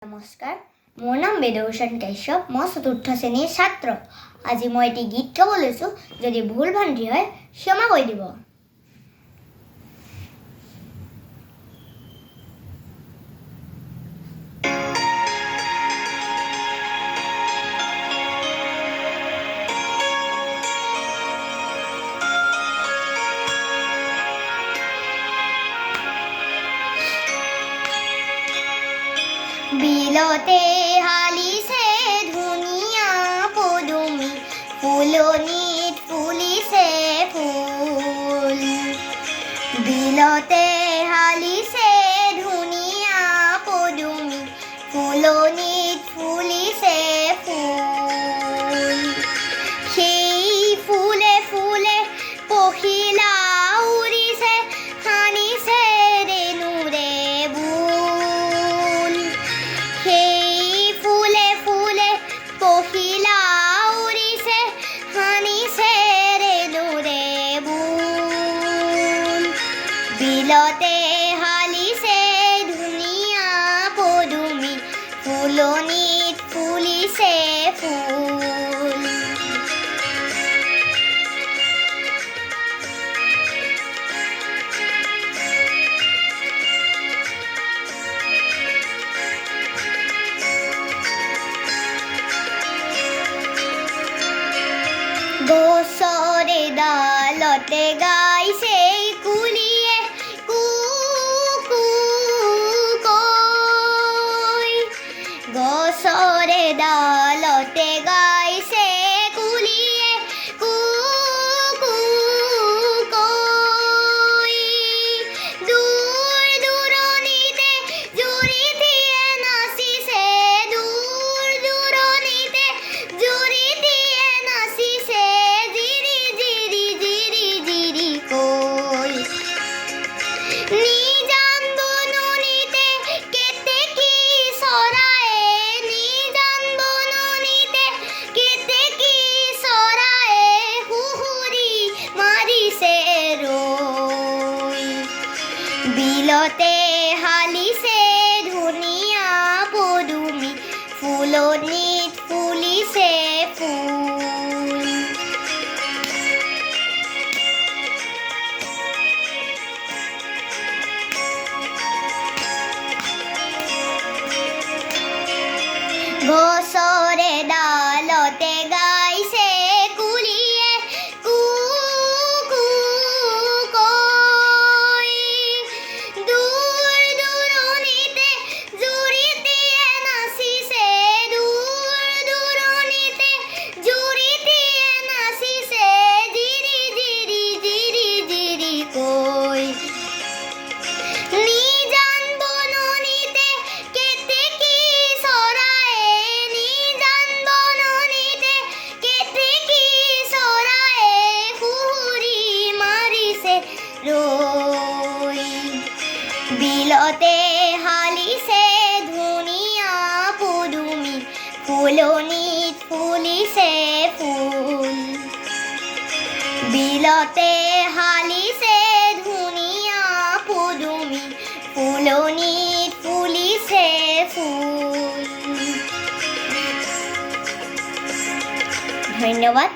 নমস্কাৰ, মোৰ নাম বেদভূষণ কাশ্যপ। মই চতুৰ্থ শ্ৰেণীৰ ছাত্ৰ। আজি মই এটি গীত গাব লৈছোঁ। যদি ভুল ভ্ৰান্তি হয় ক্ষমা কৰি দিব। বিলতে হালিছে ধুনীয়া পদুমী, ফুলনিত ফুলিছে ফুল। বিলতে হালিছে ধুনীয়া পদুমী, ফুলনিত ফুলিছে ফুল। সেই ফুলে ফুলে পখিলা উৰিছে, সানিছে ৰেণুৰে বুল। সেই ফুলে ফুলে পখিলা উৰিছে, সানিছে ৰেণুৰে বুল। বিলতে হালিছে ধুনীয়া পদুমী, ফুলনিত ফুলিছে ফুল। গছৰে ডালতে গাইছে কুলিয়ে কু কু কৈ। গছৰে ডালতে গাইছে কুলিয়ে কু কু কৈ। দূৰ দূৰণিতে জুৰিটিয়ে নাচিছে, দূৰ দূৰণিতে জুৰিটিয়ে নাচিছে, জিৰি জিৰি জিৰি জিৰি কৈ। নিজান বননিতে কেতেকী চৰায়ে, নিজান বননিতে কেতেকী চৰায়ে সুহুৰি মাৰিছে ৰৈ। বিলতে হালিছে ধুনীয়া পদুমী, ফুলনিত ফুলিছে ফুল। গছৰে ডালতে গাইছে কুলিয়ে কু কু কৈ। দূৰ দূৰণিতে জুৰিটিয়ে নাচিছে, দূৰ দূৰণিতে জুৰিটিয়ে নাচিছে, জিৰি জিৰি জিৰি জিৰি কৈ। নিজান বননিতে কেতেকী চৰায়ে, নিজান বননিতে কেতেকী চৰায়ে সুহুৰি মাৰিছে ৰৈ। বিলতে হালিছে ধুনীয়া পদুমী, ফুলনিত ফুলিছে ফুল। বিলতে হালিছে ধুনীয়া পদুমী, ফুলনিত ফুলিছে ফুল। ধন্যবাদ।